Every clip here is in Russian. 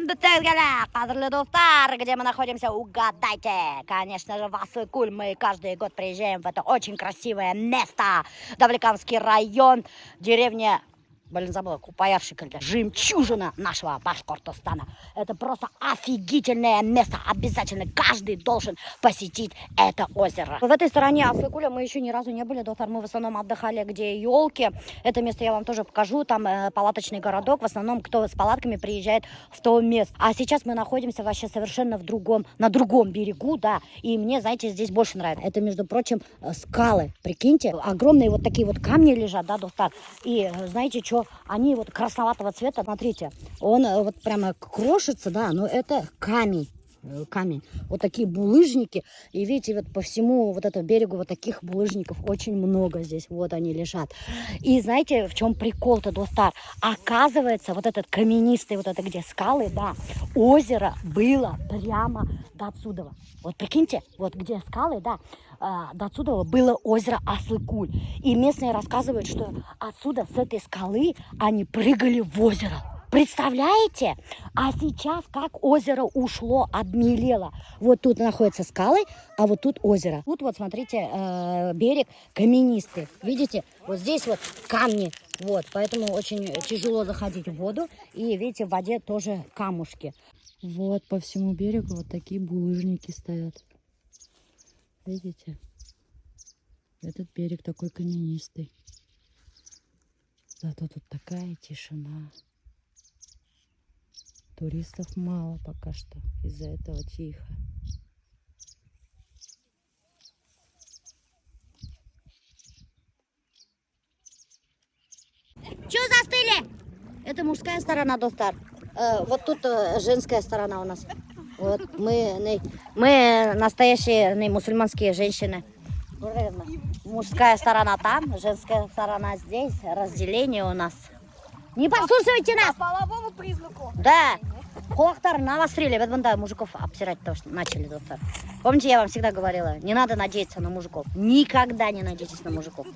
Кадрлы Достар, где мы находимся, угадайте. Конечно же, в Аслыкуль мы каждый год приезжаем в это очень красивое место. Давлеканский район, деревня... забыла, Купаяршикальда. Жемчужина нашего Башкортостана. Это просто офигительное место. Обязательно каждый должен посетить это озеро. В этой стороне Аслыкуля мы еще ни разу не были, Достар. Мы в основном отдыхали, где елки. Это место я вам тоже покажу. Там палаточный городок. В основном, кто с палатками приезжает в то место. А сейчас мы находимся вообще совершенно на другом берегу, да. И мне, знаете, здесь больше нравится. Это, между прочим, скалы. Прикиньте, огромные вот такие вот камни лежат, да, Достар. И знаете, что? Они вот красноватого цвета, смотрите, он вот прямо крошится, да, но это камень. Вот такие булыжники. И видите, вот по всему вот этому берегу вот таких булыжников очень много здесь. Вот они лежат. И знаете, в чем прикол-то, Достар? Оказывается, вот этот каменистый, вот это где скалы, да, озеро было прямо до отсюда. Вот прикиньте, вот где скалы, да, до отсюда было озеро Аслыкуль. И местные рассказывают, что отсюда, с этой скалы, они прыгали в озеро. Представляете? А сейчас как озеро ушло, обмелело. Вот тут находятся скалы, а вот тут озеро. Тут вот, смотрите, берег каменистый. Видите? Вот здесь вот камни. Вот, поэтому очень тяжело заходить в воду. И видите, в воде тоже камушки. Вот по всему берегу вот такие булыжники стоят. Видите? Этот берег такой каменистый. Зато тут такая тишина. Туристов мало пока что. Из-за этого тихо. Чё застыли? Это мужская сторона, Достар. Вот тут женская сторона у нас. Вот мы настоящие мусульманские женщины. Мужская сторона там, женская сторона здесь. Разделение у нас. Не послушайте нас! По половому признаку. Да. Кулактар навострили, мужиков обсирать то, что начали, Достар. Помните, я вам всегда говорила, не надо надеяться на мужиков. Никогда не надейтесь на мужиков.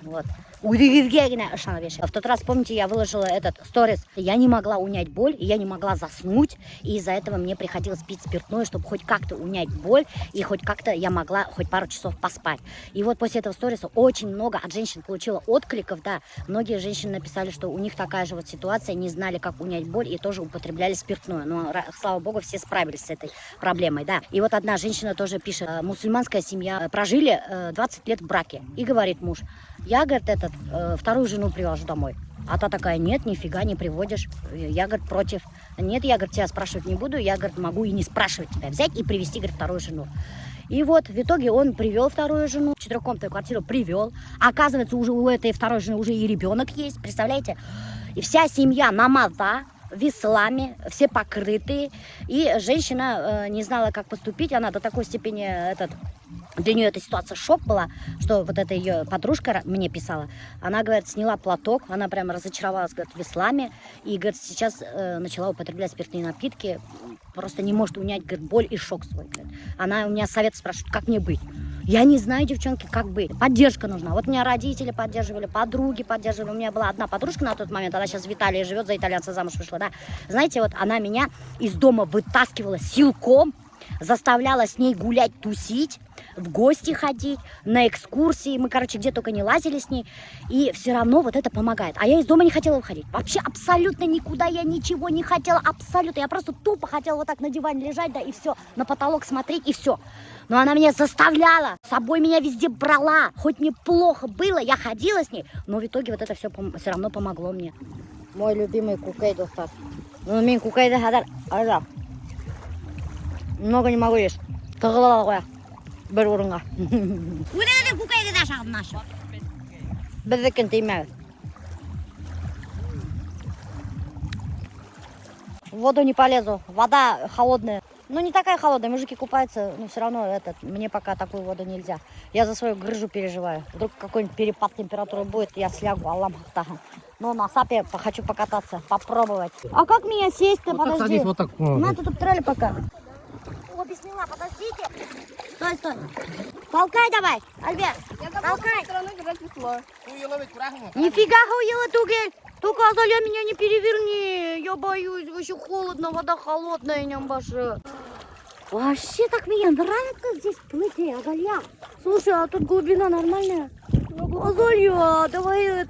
Вот. В тот раз, помните, я выложила этот сторис. Я не могла унять боль, и я не могла заснуть. И из-за этого мне приходилось пить спиртное, чтобы хоть как-то унять боль. И хоть как-то я могла хоть пару часов поспать. И вот после этого сториса очень много от женщин получила откликов. Да, многие женщины написали, что у них такая же вот ситуация, не знали, как унять боль, и тоже употребляли спиртное. Но, слава богу, все справились с этой проблемой, да. И вот одна женщина тоже пишет, мусульманская семья, прожили 20 лет в браке. И говорит муж, я, говорит, вторую жену привожу домой. А та такая, нет, нифига не приводишь. Я, говорит, против. Нет, я, говорит, тебя спрашивать не буду. Я, говорит, могу и не спрашивать тебя. Взять и привезти, говорит, вторую жену. И вот в итоге он привел вторую жену, четырехкомнатную квартиру привел. Оказывается, уже у этой второй жены уже и ребенок есть, представляете? И вся семья намаза, в исламе, все покрытые. И женщина не знала, как поступить. Она до такой степени, для нее эта ситуация шок была, что вот эта ее подружка мне писала. Она, говорит, сняла платок, она прямо разочаровалась, говорит, в исламе. И, говорит, сейчас начала употреблять спиртные напитки. Просто не может унять, говорит, боль и шок свой. Говорит. Она у меня совет спрашивает, как мне быть. Я не знаю, девчонки, как быть. Поддержка нужна. Вот меня родители поддерживали, подруги поддерживали. У меня была одна подружка на тот момент, она сейчас в Италии живет, за итальянца замуж вышла, да. Знаете, вот она меня из дома вытаскивала силком, заставляла с ней гулять, тусить, в гости ходить, на экскурсии. Мы, короче, где только не лазили с ней. И все равно вот это помогает. А я из дома не хотела выходить. Вообще абсолютно никуда я ничего не хотела. Абсолютно. Я просто тупо хотела вот так на диване лежать, да, и все. На потолок смотреть, и все. Но она меня заставляла. С собой меня везде брала. Хоть мне плохо было, я ходила с ней. Но в итоге вот это все равно помогло мне. Мой любимый кукей, Достар. Ну, мен кукей много не могу есть. Бір орынға. Өре кукайды да шағын ашы. Біздікін теймәді. В воду не полезу. Вода холодная. Ну, не такая холодная. Мужики купаются, но все равно мне пока такую воду нельзя. Я за свою грыжу переживаю. Вдруг какой-нибудь перепад температуры будет, я слягу, Аллах Ахтахам. Но на сапе хочу покататься, попробовать. А как меня сесть-то? Вот подожди. Вот так. На, тут трали пока. О, бисмилла, подождите. Стой. Толкай давай, Альберт. Толкай. Нифига Нифига хуела тугель. Только, Азалия, меня не переверни. Я боюсь, вообще холодно, вода холодная, нямбаша. Вообще так мне нравится здесь плыть, Азалия. Слушай, а тут глубина нормальная? Азалия, давай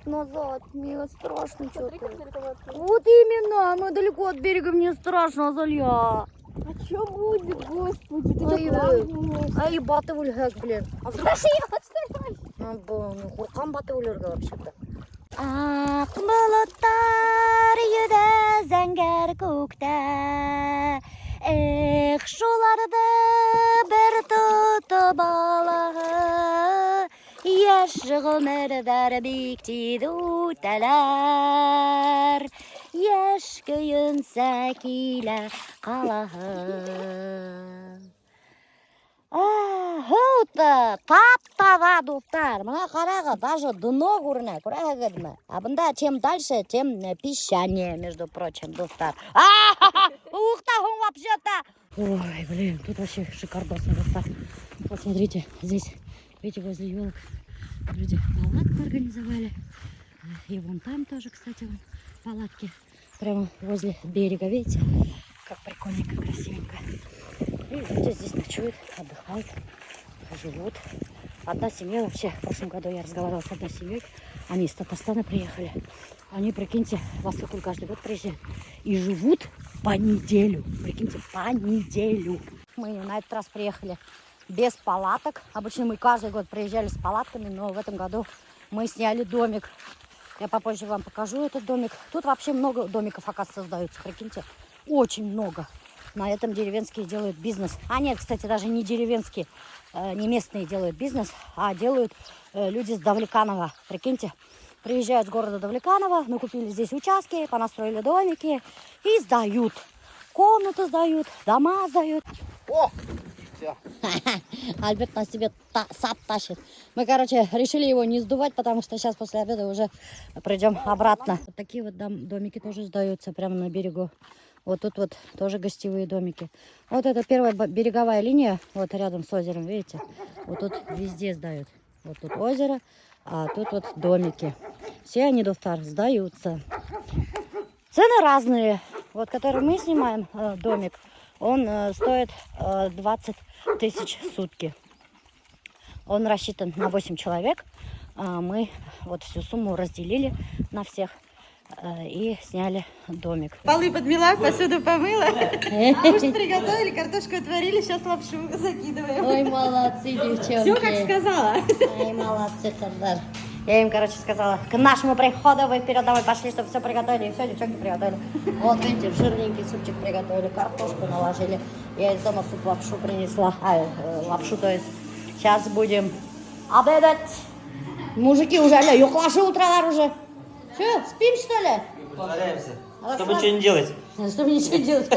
назад. Мне страшно что-то. Вот именно, мы далеко от берега, мне страшно, Азалия. А что будет, господи? Ты Ай, батып өлгәк, блин. Қорқам батып өлерге вообще-то. Ақ бұлыттар еді зәңгәр көкте. Эх, шуларды бір тұтып алағы. Еш ғұмырдар биктейді үтәләр. Еш күйінсә килә қалағы. Тап-таза достар. Мына қарағы, даже дно көрінеді, көресіздер ме? А бұнда чем дальше, тем песчание, между прочим, достар. Ух-та-хум вообще-то! Ой, блин, тут вообще шикардосно, достар. Вот смотрите, здесь, видите, возле елок люди палатку организовали. И вон там тоже, кстати, вон палатки. Прямо возле берега, видите? Как прикольненько, красивенько. И люди здесь ночуют, отдыхают, живут. Одна семья вообще, в прошлом году я разговаривала с одной семьей, они из Татарстана приехали. Они, прикиньте, в Астахуль каждый год приезжают и живут по неделю. Прикиньте, по неделю. Мы на этот раз приехали без палаток. Обычно мы каждый год приезжали с палатками, но в этом году мы сняли домик. Я попозже вам покажу этот домик. Тут вообще много домиков, оказывается, создаются, прикиньте. Очень много. На этом деревенские делают бизнес. А нет, кстати, даже не деревенские, не местные делают бизнес, а делают люди с Давлеканова. Прикиньте, приезжают с города Давлеканова, накупили здесь участки, понастроили домики и сдают. Комнаты сдают, дома сдают. О! Все. Альберт на себе сап тащит. Мы, короче, решили его не сдувать, потому что сейчас после обеда уже придем обратно. Вот такие вот домики тоже сдаются прямо на берегу. Вот тут вот тоже гостевые домики. Вот это первая береговая линия, вот рядом с озером, видите? Вот тут везде сдают. Вот тут озеро, а тут вот домики. Все они, достар, сдаются. Цены разные. Вот который мы снимаем, домик, он стоит 20 тысяч в сутки. Он рассчитан на 8 человек. Мы вот всю сумму разделили на всех. И сняли домик. Полы подмела, посуду помыла. Ужин приготовили, картошку отварили, сейчас лапшу закидываем. Ой, молодцы, девчонки. Все, как сказала. Ой, молодцы, тогда. Я им, короче, сказала, к нашему приходу вы вперед домой пошли, чтобы все приготовили. И все, девчонки приготовили. Вот, видите, жирненький супчик приготовили, картошку наложили. Я из дома суп лапшу принесла. Лапшу, то есть. Сейчас будем обедать. Мужики уже, юклаши утралар уже. Че, спим, что ли? Повторяемся. Чтобы ничего не делать. Чтобы ничего не делать.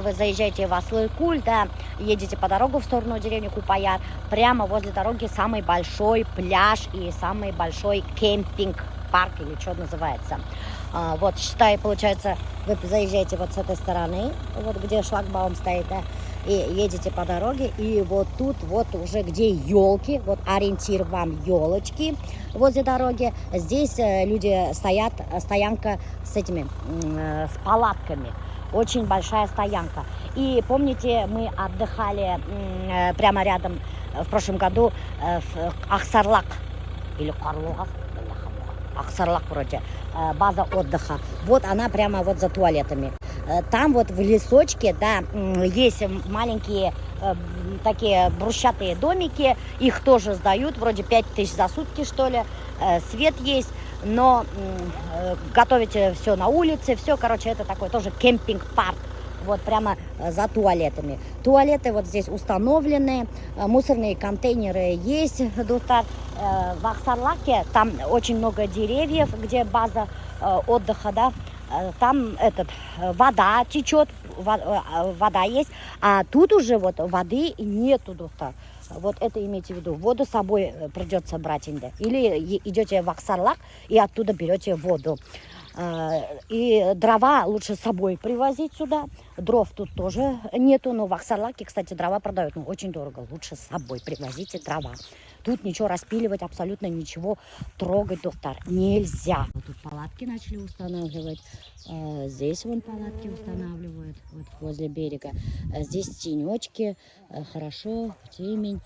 вы заезжаете в Аслыкуль, да, едете по дорогу в сторону деревни Купаяр, прямо возле дороги самый большой пляж и самый большой кемпинг-парк, или что называется. Вот, считай, получается, вы заезжаете вот с этой стороны, вот где шлагбаум стоит, да, и едете по дороге, и вот тут вот уже где елки, вот ориентир вам елочки возле дороги. Здесь люди стоят, стоянка с этими, с палатками. Очень большая стоянка. И помните, мы отдыхали прямо рядом в прошлом году в Ахсарлак или Карлугас, Ахсарлак вроде, база отдыха. Вот она прямо вот за туалетами. Там вот в лесочке, да, есть маленькие такие брусчатые домики. Их тоже сдают, вроде 5000 за сутки, что ли. Свет есть, но готовите все на улице. Все, короче, это такой тоже кемпинг-парк. Вот прямо за туалетами. Туалеты вот здесь установлены, мусорные контейнеры есть. В Ахсарлаке там очень много деревьев, где база отдыха, да. Там вода течет, вода есть, а тут уже вот воды нету, доктор. Вот это имейте в виду. Воду с собой придется брать инде. Или идете в Ахсарлак и оттуда берете воду. И дрова лучше с собой привозить сюда. Дров тут тоже нету, но в Ахсарлаке, кстати, дрова продают. Ну, очень дорого. Лучше с собой привозите дрова. Тут ничего распиливать, абсолютно ничего трогать, доктор, нельзя. Вот тут палатки начали устанавливать. Здесь вон палатки устанавливают, вот возле берега. Здесь тенечки, хорошо, темень.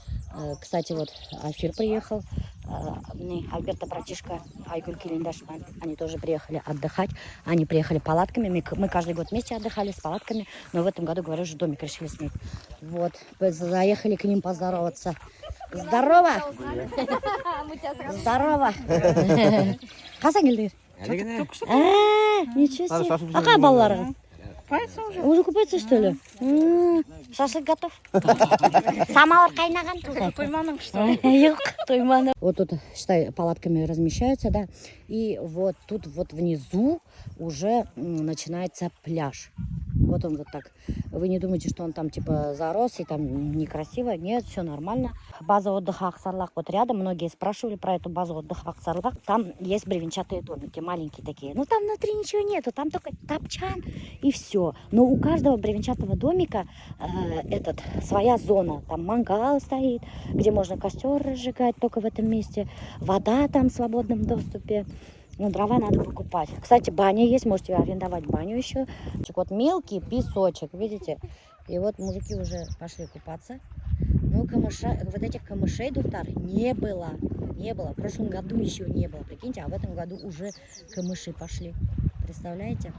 Кстати, вот Альфир приехал. Альберта братишка, Айгуль Килиндашман, они тоже приехали отдыхать. Они приехали палатками. Мы каждый год вместе отдыхали с палатками. Но в этом году, говорю же, домик решили снять. Вот, заехали к ним поздороваться. Здорово! Здорово! Қасан келдіңдер? Ничего себе. А какая баллара? Купается уже? Уже купается, что ли? Шашлык готов? Самовар кайнаган? Тойманың, что ли? Yok, тойманың. Вот тут, считай, палатками размещаются, да. И вот тут вот внизу уже начинается пляж. Вот он вот так. Вы не думайте, что он там типа зарос и там некрасиво. Нет, все нормально. База отдыха Ахсарлак вот рядом. Многие спрашивали про эту базу отдыха Ахсарлак. Там есть бревенчатые домики, маленькие такие. Ну там внутри ничего нету, там только топчан и все. Но у каждого бревенчатого домика своя зона. Там мангал стоит, где можно костер разжигать только в этом месте. Вода там в свободном доступе. Но дрова надо покупать. Кстати, баня есть, можете арендовать баню еще. Вот мелкий песочек, видите? И вот мужики уже пошли купаться. Но вот этих камышей, доктор, не было. Не было. В прошлом году еще не было. Прикиньте, а в этом году уже камыши пошли. Представляете?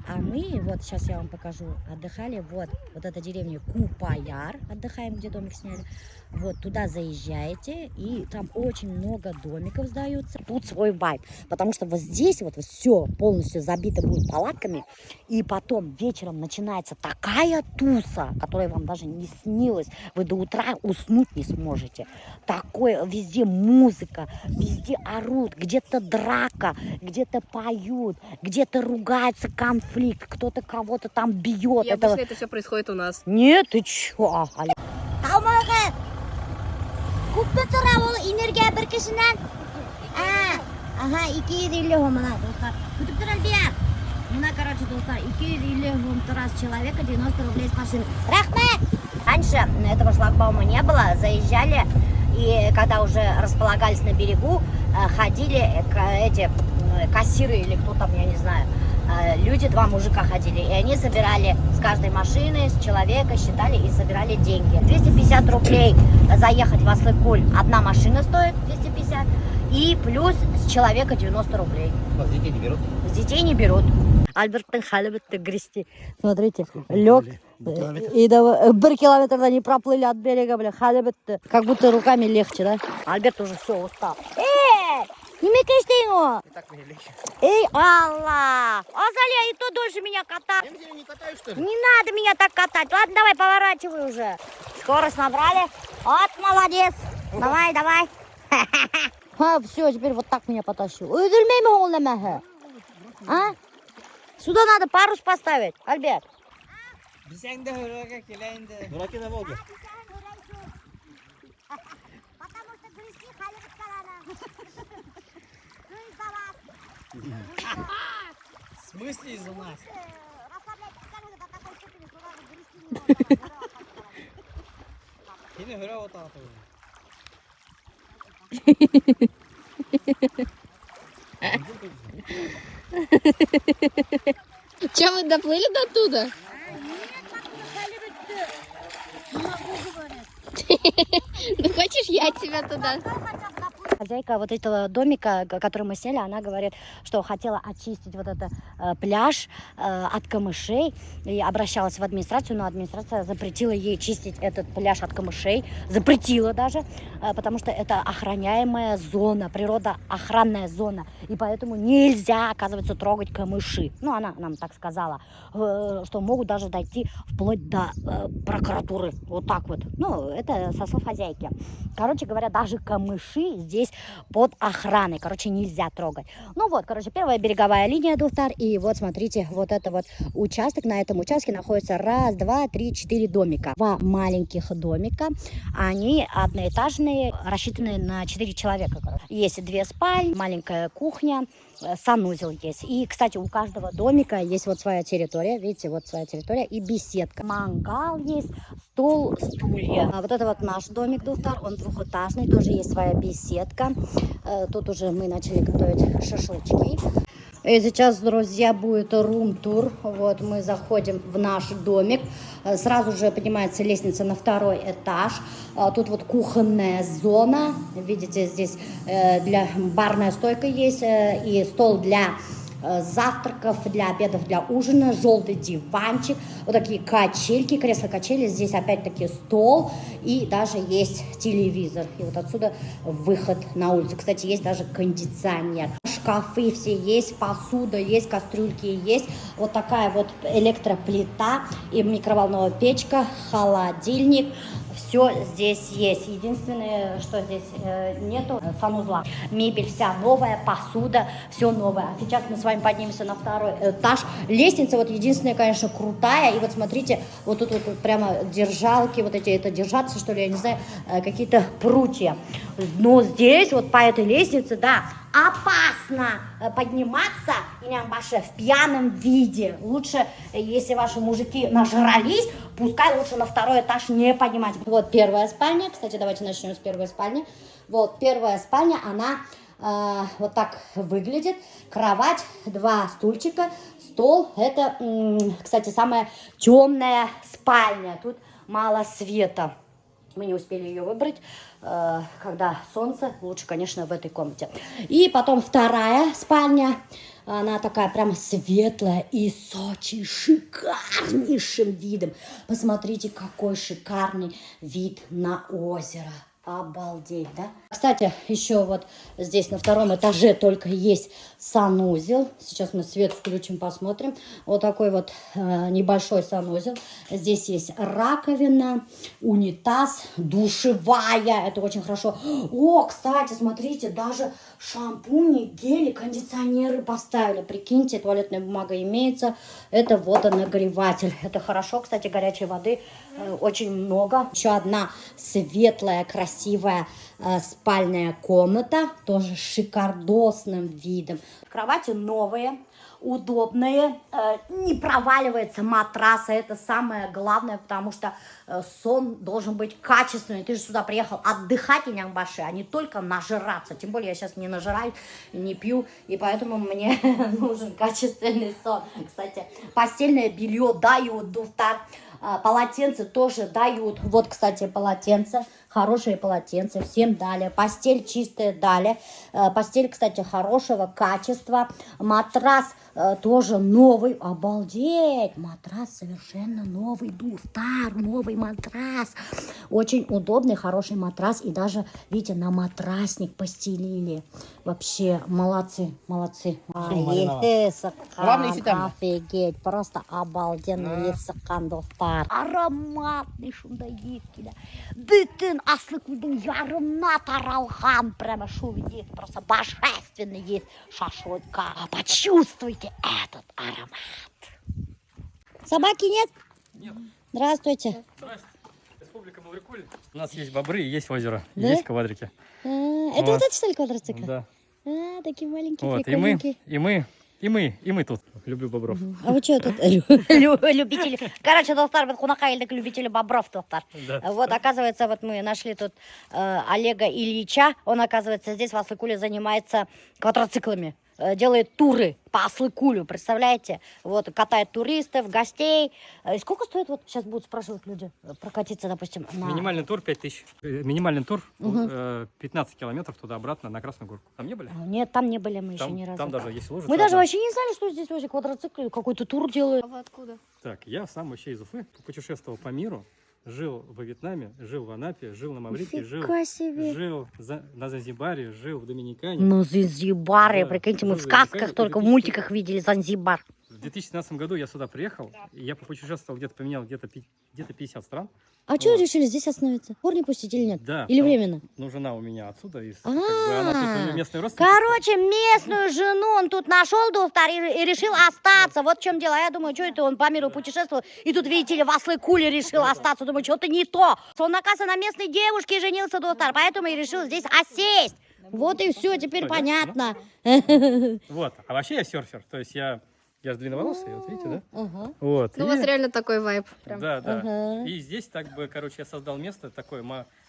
А мы, вот сейчас я вам покажу, отдыхали, вот эта деревня Купаяр, отдыхаем, где домик сняли. Вот туда заезжаете, и там очень много домиков сдаются. Тут свой вайб, потому что вот здесь вот все полностью забито будет палатками, и потом вечером начинается такая туса, которая вам даже не снилась. Вы до утра уснуть не сможете. Такое, везде музыка, везде орут, где-то драка, где-то поют, где-то ругается конфликт, кто-то кого-то там бьет. И обычно это все происходит у нас. Нет, ты чё? Күпті тұра ол энергия бір кішінен. Ага, 250 мына, достар. Күтіп тұр әлбия. Мына, короче, достар, 250 тұра с человека, 90 рублей с машины. Рахмет! Раньше этого шлагбаума не было, заезжали, и когда уже располагались на берегу, ходили эти кассиры или кто там, я не знаю, люди, два мужика ходили, и они собирали с каждой машины, с человека, считали и собирали деньги. 250 рублей заехать в Аслыкуль, одна машина стоит 250, и плюс с человека 90 рублей. С детей не берут? С детей не берут. Альберттің халі бітті грести. Смотрите, лег, и до 1 километра не проплыли от берега, бля, халі бітті. Как будто руками легче, да? Альберт уже все, устал. Неме кештейін о? И так мне легче. Эй, Алла! Азалия, и то дольше меня катать. Я тебя не катаю, что ли? Не надо меня так катать. Ладно, давай, поворачивай уже. Скорость набрали. Вот, молодец. Давай, давай. Все, теперь вот так меня потащил. Öldürmeyin oğlum. А? Сюда надо парус поставить, Альберт. Десең де хөрәгә килә инде. Дураки на Волге. Потому что грести хали Ну и салат. В смысле из-за нас? Расслабляйтесь, скажу, до такой степени, что даже грести не можно. Сине хөрә отату. Че, вы доплыли до туда? Ну хочешь, я тебя туда? Хозяйка вот этого домика, который мы сняли, она говорит, что хотела очистить вот этот пляж от камышей и обращалась в администрацию, но администрация запретила ей чистить этот пляж от камышей, запретила даже, потому что это охраняемая зона, природоохранная зона, и поэтому нельзя, оказывается, трогать камыши. Ну, она нам так сказала, что могут даже дойти вплоть до прокуратуры, вот так вот. Ну, это со слов хозяйки. Короче говоря, даже камыши здесь под охраной. Короче, нельзя трогать. Ну вот, короче, первая береговая линия Дуфтар. И вот, смотрите, вот это вот участок. На этом участке находится 1, 2, 3, 4 домика. 2 маленьких домика. Они одноэтажные, рассчитаны на 4 человека. Короче. Есть 2 спальни, маленькая кухня, санузел есть. И, кстати, у каждого домика есть вот своя территория. Видите, вот своя территория и беседка. Мангал есть, стол, стулья. А вот это вот наш домик Дуфтар. Он двухэтажный, тоже есть своя беседка. Тут уже мы начали готовить шашлычки. И сейчас, друзья, будет рум-тур. Вот мы заходим в наш домик. Сразу же поднимается лестница на 2-й этаж. Тут вот кухонная зона. Видите, здесь для барная стойка есть и стол для завтраков, для обедов, для ужина, желтый диванчик, вот такие качельки, кресло-качели, здесь опять-таки стол и даже есть телевизор. И вот отсюда выход на улицу. Кстати, есть даже кондиционер. Шкафы все есть, посуда есть, кастрюльки есть. Вот такая вот электроплита и микроволновая печка, холодильник. Все здесь есть. Единственное, что здесь нету санузла. Мебель вся новая, посуда, все новое. А сейчас мы с вами поднимемся на 2-й этаж. Лестница вот единственная, конечно, крутая. И вот смотрите, вот тут вот прямо держалки, вот эти, это держаться, что ли, я не знаю, какие-то прутья. Но здесь вот по этой лестнице, да, опасно подниматься в пьяном виде. Лучше, если ваши мужики нажрались, пускай лучше на 2-й этаж не поднимать. Вот 1-я спальня. Кстати, давайте начнем с 1-й спальни. Вот 1-я спальня, она вот так выглядит. Кровать, 2 стульчика, стол. Это, кстати, самая темная спальня. Тут мало света. Мы не успели ее выбрать, когда солнце, лучше, конечно, в этой комнате. И потом 2-я спальня, она такая прям светлая и с очень шикарнейшим видом. Посмотрите, какой шикарный вид на озеро. Обалдеть, да? Кстати, еще вот здесь на 2-м этаже только есть санузел. Сейчас мы свет включим, посмотрим. Вот такой вот небольшой санузел. Здесь есть раковина, унитаз, душевая. Это очень хорошо. О, кстати, смотрите, даже шампуни, гели, кондиционеры поставили. Прикиньте, туалетная бумага имеется. Это водонагреватель. Это хорошо, кстати, горячей воды очень много. Еще одна светлая, красивая спальная комната, тоже с шикардосным видом. Кровати новые, удобные, не проваливается матрас, это самое главное, потому что сон должен быть качественный. Ты же сюда приехал отдыхать, Инянбаши, а не только нажираться. Тем более я сейчас не нажираю, не пью, и поэтому мне нужен качественный сон. Кстати, постельное белье дают, Дуфтар. Полотенце тоже дают. Вот, кстати, полотенце. Хорошие полотенца. Всем дали. Постель чистая дали. Постель, кстати, хорошего качества. Матрас тоже новый. Обалдеть! Матрас совершенно новый. Дуфтар, новый матрас. Очень удобный, хороший матрас. И даже, видите, на матрасник постелили. Вообще, молодцы, молодцы. Офигеть. Просто обалденный сакан Дуфтар. Ароматный шундагиткиля. Бүтін аслыкудың ярымна таралған. Прямо шу видит. Просто божественный есть шашлыка. Почувствуйте этот аромат. Собаки нет? Здравствуйте. Республика Маврикуль. У нас есть бобры и есть озеро, и Да? есть квадрики. Это вот эти, что ли, квадроциклы? Да. Такие маленькие, Вот, прикольненькие. и мы тут. Люблю бобров. А вы что тут? Любители. Короче, достар, кунакайльник любители бобров, достар. Да. Вот, оказывается, вот мы нашли тут Олега Ильича. Он, оказывается, здесь в Аслыкуле занимается квадроциклами. Делает туры по Аслыкулю, представляете? Вот, катает туристов, гостей. И сколько стоит, вот сейчас будут спрашивать люди, прокатиться, допустим, на... Минимальный тур 5000. Минимальный тур 15 километров туда-обратно на Красную Горку. Там не были? Нет, там не были мы еще Там, ни разу. там даже есть лужи. Мы даже вообще не знали, что здесь вообще квадроциклы, какой-то тур делают. А вы откуда? Так, я сам вообще из Уфы, путешествовал по миру, жил во Вьетнаме, жил в Анапе, жил на Маврикии, Нифига себе. жил на Занзибаре, жил в Доминикане. Ну, Занзибар, Да, прикиньте, мы в жил в сказках Доминикане, только, в 2000. мультиках видели Занзибар. В 2017 году я сюда приехал, и я попутешествовал где-то, поменял где-то 50 стран. А что Вот. решили здесь остановиться? Корни пустить или нет? Да. Или там- временно? Ну, жена у меня отсюда, и А, она тут у нее местный родственник. Короче, местную жену он тут нашел, Достар, и решил остаться. Вот в чем дело. Я думаю, что это он по миру путешествовал, и тут, видите ли, в Аслыкуле решил остаться. Думаю, что-то не то. Он, оказывается, на местной девушке женился, Достар, поэтому и решил здесь осесть. Вот и все, теперь понятно. Вот. А вообще я серфер. То есть я же длинноволосый, вот видите, да? Ага. Вот. Ну, у и- вас реально такой вайб. Прям. Да, да. Ага. И здесь так бы, короче, я создал место такое,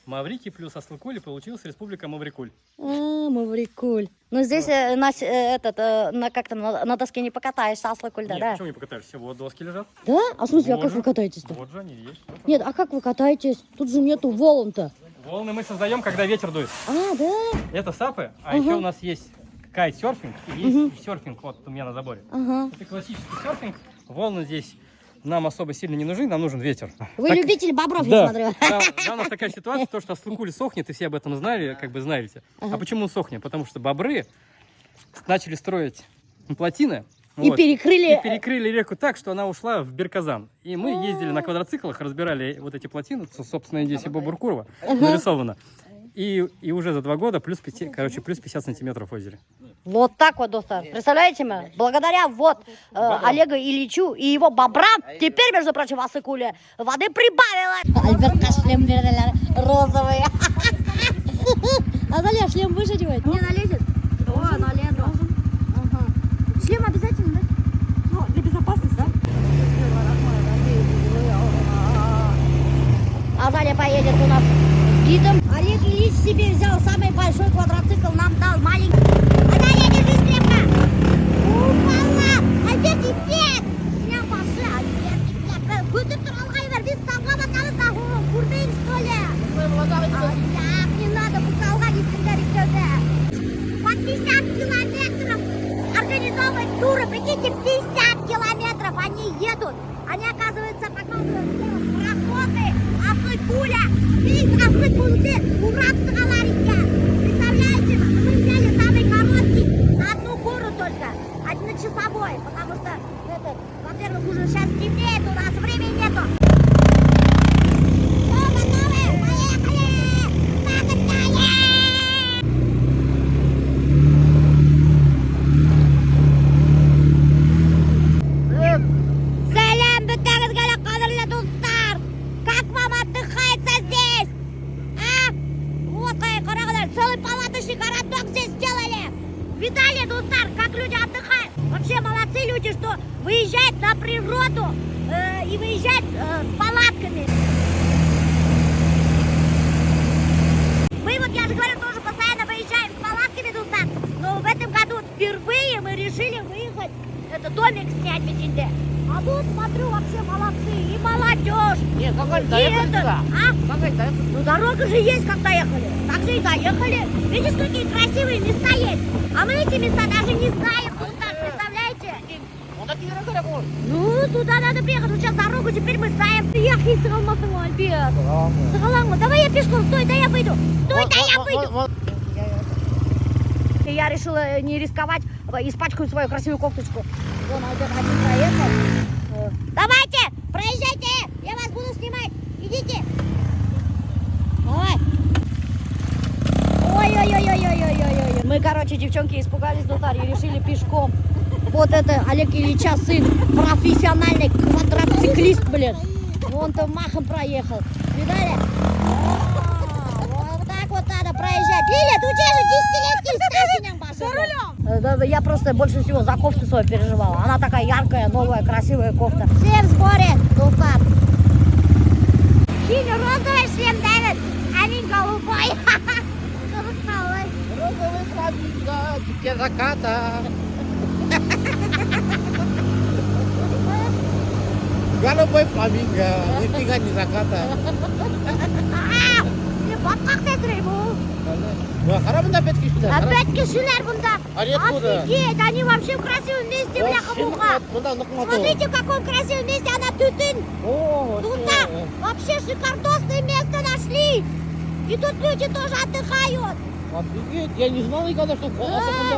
Маврикий плюс Аслыкуль, и получилась Республика Маврикуль. Маврикуль. Ну, здесь как-то на доске не покатаешься, Аслыкуль, Нет, да? почему не покатаешься? Вот доски лежат. Да? А в смысле, а Вот как же. вы катаетесь-то? Вот же они и есть. Вот. Нет, а как вы катаетесь? Тут же нету волн-то. Волны мы создаем, когда ветер дует. А, да? Это сапы, а еще у нас есть кайт-серфинг и есть серфинг вот у меня на заборе. Ага. Это классический серфинг. Волны здесь нам особо сильно не нужны, нам нужен ветер. Вы Так- любитель бобров, я Да, смотрю. да, у нас такая ситуация, то, что Аслыкуль сохнет, и все об этом знали, как бы знаете. А почему он сохнет? Потому что бобры начали строить плотины. И перекрыли... И перекрыли реку так, что она ушла в Берказан. И мы ездили на квадроциклах, разбирали вот эти плотины, собственно, здесь и Боба Буркурова нарисовано. И уже за 2 года плюс 50 сантиметров в озере. Вот так вот, Достар. Представляете, мы? Благодаря вот Олегу Ильичу и его бобрам, теперь, между прочим, в Аслыкуле воды прибавилось. Альбертка шлем вернули, розовый. Азалия, шлем выше одевает? Не налезет? О, налезла. Ага. Шлем обязательно, да? Ну, для безопасности, да? Азалия поедет у нас с гидом. Олег Ильич себе взял самый большой квадроцикл, нам дал маленький. Азалия, держись крепко! Упала! Альберт, издек! Меня пошли, Альберт, издек! Көтіп тұр, алғай бер, біз салға батамыз да, курдың, что ли? Так, не надо, біз салға кетсіңдер екеуді. По 50 километров организовывать туры, прикиньте, 50 километров они едут. Они, оказывается, показывают проходы Аслыкуля. Весь Аслыкульды урап сығаларыня. Представляете, мы взяли самый короткий на одну гору только, одночасовой, потому что, во-первых, уже сейчас темнеет, у нас времени нету. Все, готовы? Поехали! Погнали! Салям, бітіңізге қадірлі достар! Как вам отдыхается здесь? А? Вот, қарағыдар, целый палаточный городок здесь сделали. Видали, достар, как люди отдыхают? Вообще молодцы люди, что выезжают на природу и выезжают с палатками. Мы вот, я же говорю, тоже постоянно выезжаем с палатками, достар. Но в этом году впервые мы решили выехать, домик снять в Пекине. А тут, смотрю, вообще молодцы. И молодежь. Нет, как И доехали это, туда? а? Как доехали? Ну, дорога же есть, как доехали. Так же и доехали. Видишь, какие красивые места есть. А мы эти места даже не знаем. Тут так, представляете? Он такие дорогая был. Ну, туда надо приехать. Вот сейчас дорогу теперь мы знаем. Ехай, сығалмасың, Альберт. Сығалаңмы? Давай я пешком. Стой, да я выйду. Стой, да я выйду. И я решила не рисковать, испачкаю свою красивую кофточку. Вон, Альберт один проехал. Давайте, проезжайте, я вас буду снимать. Идите. Ой. Ой-ой-ой-ой-ой-ой-ой. Мы, короче, девчонки испугались, Достар, и решили пешком. Вот это Олег Ильича сын, профессиональный квадроциклист, блин. Вон там махом проехал. Видали? О, вот так вот надо проезжать. Лиля, ты у тебя же 10-летний стаж меня пошел. Да, я просто больше всего за кофту свою переживала. Она такая яркая, новая, красивая кофта. Все в сборе, Дулфат. Синий розовый шлем давит, а не голубой. Розовый фламинго, теперь заката. Голубой фламинго, нифига не заката. Как ты требовал? Харабын опять кишілер. Опять кишилер бунда. Откуда? Офигеть, они вообще в красивом месте, бляха-муха. Смотрите, в каком красивом месте она тютын. Тут вообще шикардосное место нашли. И тут люди тоже отдыхают. Офигеть, я не знал никогда, что это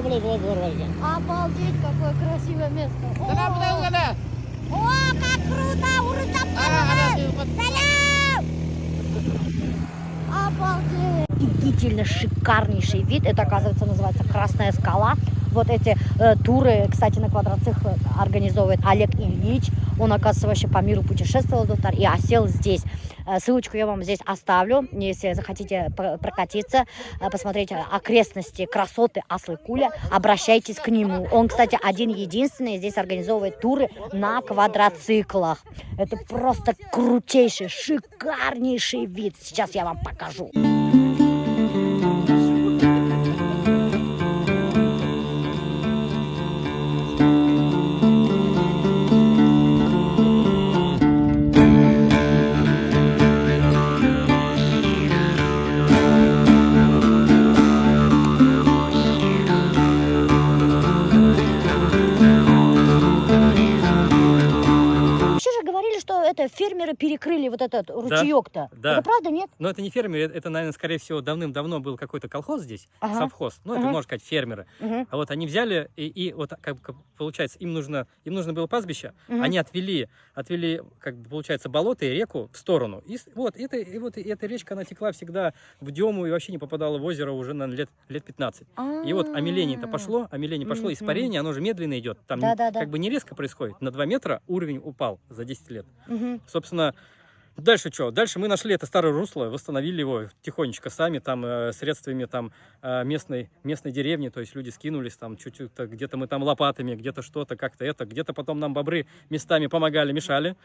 была Варварка. Обалдеть, какое красивое место. Салам. О, как круто! Урутаптан! Салям! Обалдеть! Офигительно шикарнейший вид. Это, оказывается, называется Красная скала. Вот эти туры, кстати, на квадроциклах организовывает Олег Ильич. Он, оказывается, вообще по миру путешествовал, доктор, и осел здесь. Ссылочку я вам здесь оставлю, если захотите прокатиться, посмотреть окрестности, красоты Аслыкуля, обращайтесь к нему. Он, кстати, один-единственный здесь организовывает туры на квадроциклах. Это просто крутейший, шикарнейший вид. Сейчас я вам покажу. Это фермеры перекрыли вот этот ручеек-то. Да. Это правда, нет? Но это не фермеры, это, наверное, скорее всего, давным-давно был какой-то колхоз здесь, совхоз. Ну, это, можно сказать, фермеры. А вот они взяли, и вот, как получается, им нужно было пастбище, они отвели, как бы, получается, болото и реку в сторону. И вот эта речка, она текла всегда в Дему и вообще не попадала в озеро уже, наверное, лет 15. И вот омеление пошло, испарение, оно же медленно идет. Там как бы не резко происходит. На 2 метра уровень упал за 10 лет. Собственно, дальше что? Дальше мы нашли это старое русло, восстановили его тихонечко сами, там, средствами там местной деревни, то есть люди скинулись там чуть-чуть, где-то мы там лопатами, где-то что-то, как-то это, где-то потом нам бобры местами помогали, мешали,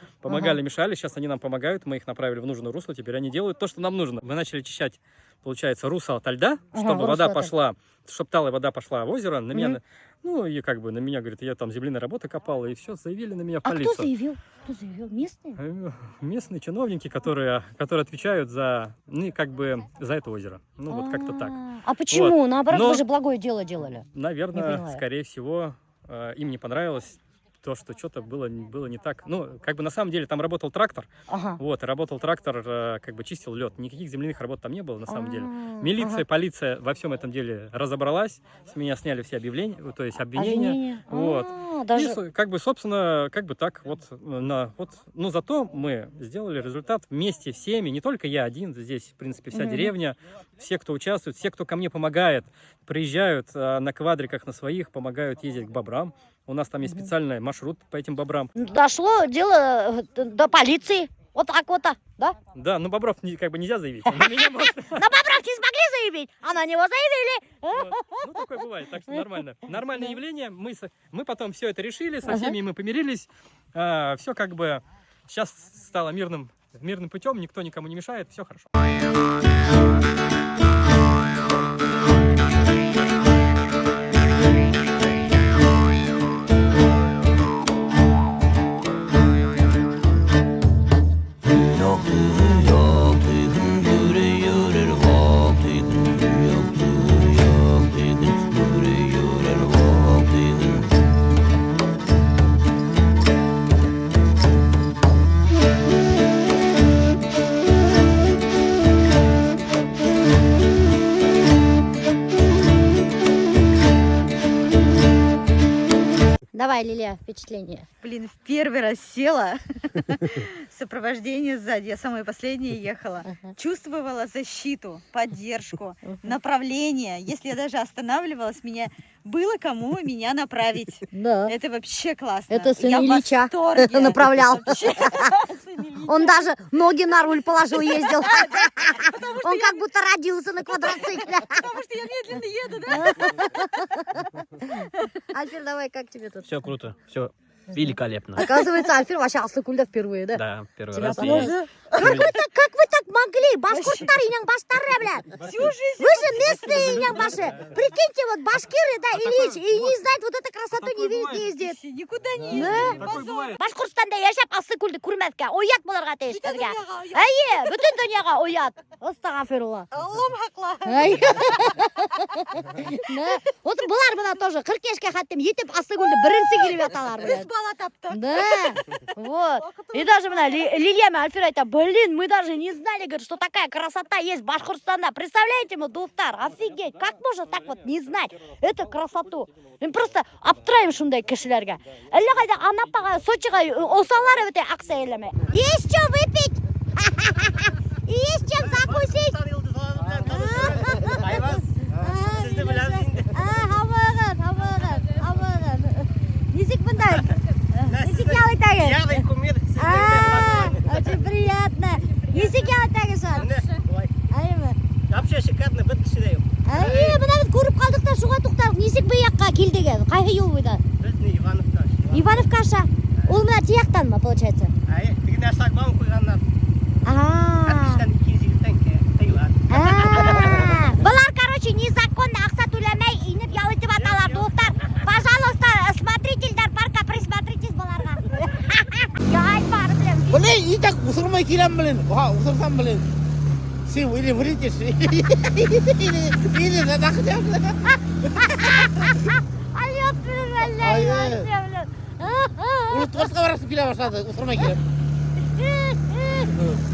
сейчас они нам помогают, мы их направили в нужное русло, теперь они делают то, что нам нужно. Мы начали очищать, получается, русло ото льда, чтобы вода пошла, чтобы талая вода пошла в озеро, на меня, ну, и как бы на меня, говорит, я там земляные работы копал, и все, заявили на меня в полицию. Кто заявил? Кто заявил? Местные? Местные чиновники, которые отвечают за, ну, как бы, за это озеро. Ну, вот как-то так. А почему? Вот. Наоборот, вы же благое дело делали. Наверное, скорее всего, им не понравилось то, что что-то было не так. Ну, как бы на самом деле там работал трактор. Вот, работал трактор, как бы чистил лед. Никаких земляных работ там не было, на самом деле. Милиция, полиция во всем этом деле разобралась. С меня сняли все объявления, то есть обвинения. Вот. И, как бы, собственно, как бы так вот. Но зато мы сделали результат вместе всеми. Не только я один, здесь, в принципе, вся деревня. Все, кто участвует, все, кто ко мне помогает, приезжают на квадриках на своих, помогают ездить к бобрам. У нас там есть специальный маршрут по этим бобрам. Дошло дело до полиции. Вот так вот, да? Да, но бобров как бы нельзя заявить. На меня можно. На бобров не смогли заявить, а на него заявили. Ну, такое бывает, так что нормально. Нормальное явление. Мы потом все это решили, со всеми мы помирились. Все как бы сейчас стало мирным путем, никто никому не мешает, все хорошо. Давай, Лилия, впечатление. Блин, в первый раз села, сопровождение сзади, я самая последняя ехала. Чувствовала защиту, поддержку, направление. Если я даже останавливалась, было кому меня направить. Да. Это вообще классно. Это сын Я в Ильича восторге. направлял. Вообще, сын Он даже ноги на руль положил, ездил. Он как будто родился на квадроцикле. Потому что я медленно еду, да? Альфир, давай, как тебе тут? Все круто, все великолепно. Оказывается, Альфир вообще Аслыкульда впервые, да? Да, первый Тебя раз. поможет. Как вы так могли? Башкурттар инең баштары, блядь. Всю жизнь. Вы же местные инең башы. Прикиньте, вот башкиры, да, Ильич, и не знает вот эту красоту, не видит, не ездит. Никуда не Да? ездит. Такой бывает. Башқұртстанда яшап Аслыкульді көрмәдікке. Оят боларға тейіштерге. Әйе, бүтін дүнияға оят. Астағафирулла. Аллам хақла. Вот бұлар мына тоже 40 кешке хаттем етіп Аслыкульді бірінші келіп яталар, Үш блядь. бала таптық. Да, вот. И даже мына Лилия мен Альфир айтады, блин, мы даже не знали, говорит, что такая красота есть в Башқұртстанда. Представляете, мы, Дуфтар, офигеть, как можно так вот не знать эту красоту? Мен просто аптыраймын шундай кішілерге. Әлі қайда Анапаға, Сочиға осалары өте ақса елеме. Есть что выпить? Есть чем закусить? Сізді білеміз енді. Хамағын. Несік бұндай? Несік ялай тәгі? Яғдай кумир. Очень приятно. Несік ялай тәгі шар? Айымы. Вообще шикарно, бір кішідей. Айы, бұна біз көріп қалдық та шуға тоқталық. Несік бұл яққа келдіген? Қайғы ел бұйда? Бізді Ивановка. Ивановка аша. Ол мына тияқтан ма, получается? Әйе, дегенде шлагбаум қойғаннан. Ааа. 250 теңге. Бұлар, короче, незаконно ақса төлемей иніп ялытып аталар, достар. Пожалуйста, смотрительдар парка, присмотритесь бұларға. Я айтпары білем. Блин, и так усырмай келем, блин. Усырсам, блин. Сен или вылетишь, или надахнем. Алет білем, әлі. Уже творчқа барасың келе башлады, усырмай келем.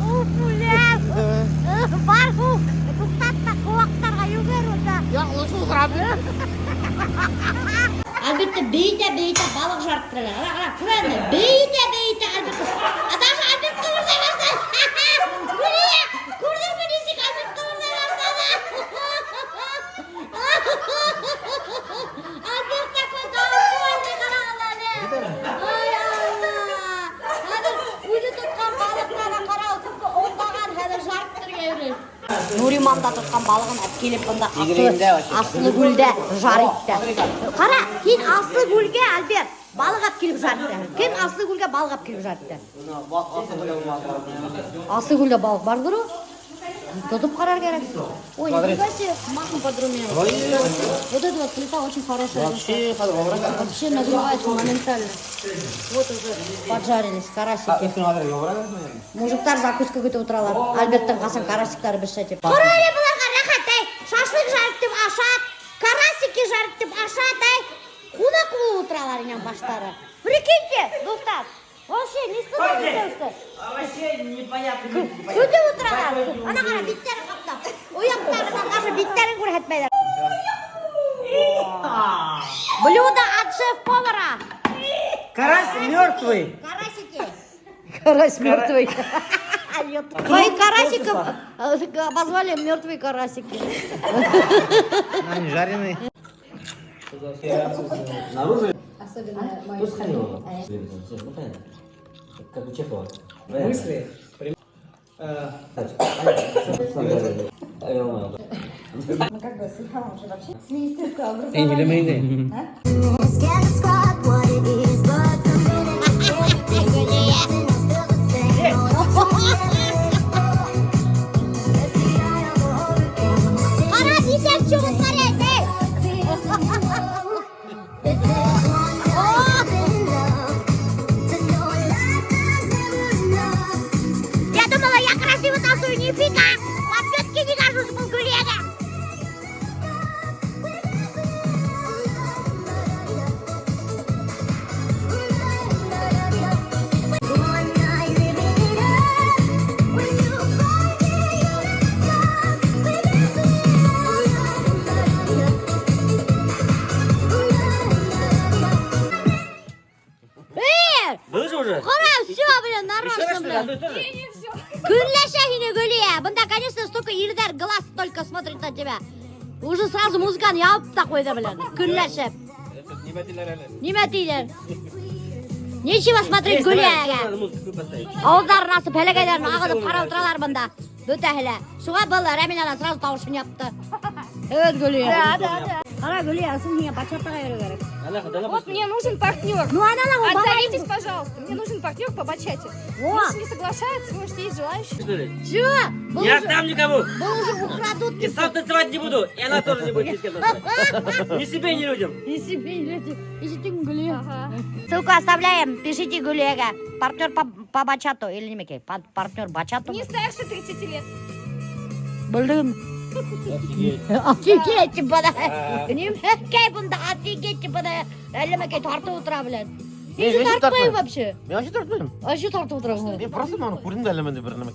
Уфулем. Барху, туқтатта қуақтарға югеруда. Я лучше усырам. Альбертті бейте балық жарып тұрады. Ара, көрәні. Бейте, Альбертті. Даже Альберт қылырдай бастады. Гүлия, көрдің бі несік Альберт қылырдай бастады. Альберт такой довольный қарағылады. Ай, Алла. Қазір өзі тұтқан балықтары қарау, тіпті ондаған қазір жарып тұр кәйірі. Нуриманда тұтқан балығын әпкелеп бұнда Аслыкөлде жарытты. Қара, кейін Аслыкөлге Альберт балық әпкеліп жарытты. Кім Аслыкөлге балық әпкеліп жарытты? Аслыкөлде балық бардыр о? Тұтып қарар керек. Ой, нифига себе, махом подрумен. Вот эта вот плита очень хорошая. Вообще нагревается моментально. Вот уже поджарились карасики. Мужиктар закуска көтіп отыралар. Альберттің қасан карасиктары біз шәтеп. Құрайлы бұларға рахат, әй! Шашлык жарып деп ашат, карасики жарып деп ашат, әй! Қунақ болып отыралар ең баштары. Прикиньте, достар. Вообще не стыдно. Вообще непонятно. Көтіп отыралар. Ана қара, биттерін қаптап. Ояқтарынан даже биттерін көрсетмейді. Блюдо от шеф-повара. Карась мертвый. Карасики. Карась мертвый. Твоих карасиков обозвали мертвые карасики. Они жареные. Особенно мою страну. Как у Чехова. Мысли. Мы как бы с Ильхамом же вообще с министерского образования. Ара, десять, что вы творите? Я думала, я красиво танцую, нифига! Подпетки не кажусь, был гулега! Было уже? Қора, все, блин, нарочно, блин. Күлләшә һине, Гүлия. Бында, конечно, столько ирдәр глаз только смотрит на тебя. Уже сразу музыканы ябып та қойды, блин. Күлләшеп. Нимә тиләр? Нечего смотреть гуляя. Надо музыку поставить. Ауыздарын асып, пәлегайларын ағызып қарап тұралар бұнда. Дөтәхілі. Суға болды, Рәминана сразу тауышын yapты. Evet Гүлия. Да. Ара Гүлия, сын не бачаттаға беру керек. Вот мне нужен партнер. Ну, она Отзовитесь, пожалуйста. Мне нужен партнер по бачате. О. Если не соглашается, может, есть желающие. Что ли? Чё? Бұл Не уже, отдам никому. бұл уже украдут. И сам танцевать не буду. И она тоже не будет ни с кем танцевать. Ни себе, ни людям. И себе, и люди. Ищите Гүлия. Ага. Ссылку оставляем, пишите Гүлияға. Партнер по бачату или немеке? Партнер бачату. Не старше 30 лет. Білдім. Офигеть бұны. Немекей бұнда офигеть бұны. Әлемекей тартып отыра біледі. Не, Несі я не тартпай тартпаймын. вообще? Мен вообще тартпаймын. Вообще тартып отыра. Мен просто маған көрдім де әлемінде бір неме.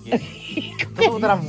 Қызып отырамын.